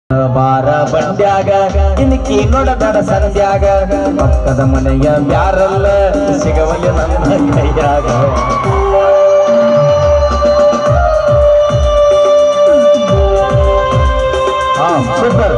ಬಾರ ಬಂಡ್ಯಾಗ ಇನ್ಕಿ ನೋಡಬೇಡ ಸಂಧ್ಯಾಗ ಪಕ್ಕದ ಮನೆಯ ಯಾರಲ್ಲ ಸಿಗವಲ್ಲಿ ನನ್ನ ಕೈಯಾಗ ಸೂಪರ್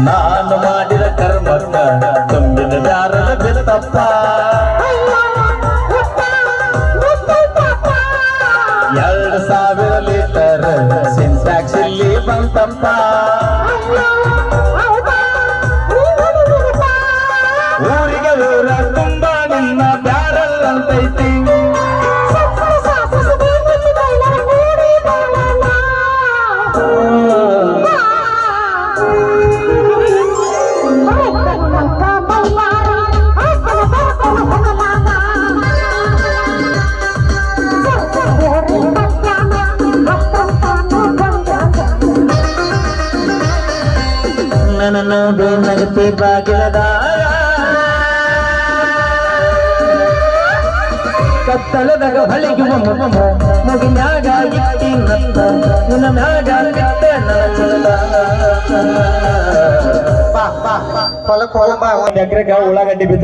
ನಾನು ಮಾಡಿದ ಕರ್ಮಕ್ಕ ತುಂಬಿದ ಯಾರಲ್ಲ ಬಿತ್ತಪ್ಪ 2,000 ಲೀಟರ್ ಸಿಂಟ್ಯಾಕ್ಸ್ ಇಲ್ಲಿ ಬಂತಪ್ಪ ಊರಿಗೆ ಊರ ತುಂಬಾ ನಿನ್ನ ಬ್ಯಾರಲ್ ಅಂತೈತಿ ನನ್ನ ನಗತಿ ಬಾಗಿಲದಾಗ ಕತ್ತಲದಾಗ ಹೊಳಿಗೆ ಮುಗಿನ್ಯಾಗ ಇಟ್ಟಿ ನಿನ್ನ ಮ್ಯಾಗ ಹೊಲಕ್ಕೆ ಹೋಗ 1 ಎಕರೆಗೆ ಉಳ್ಳಾಗಡ್ಡಿ ಬಿತ್ತು.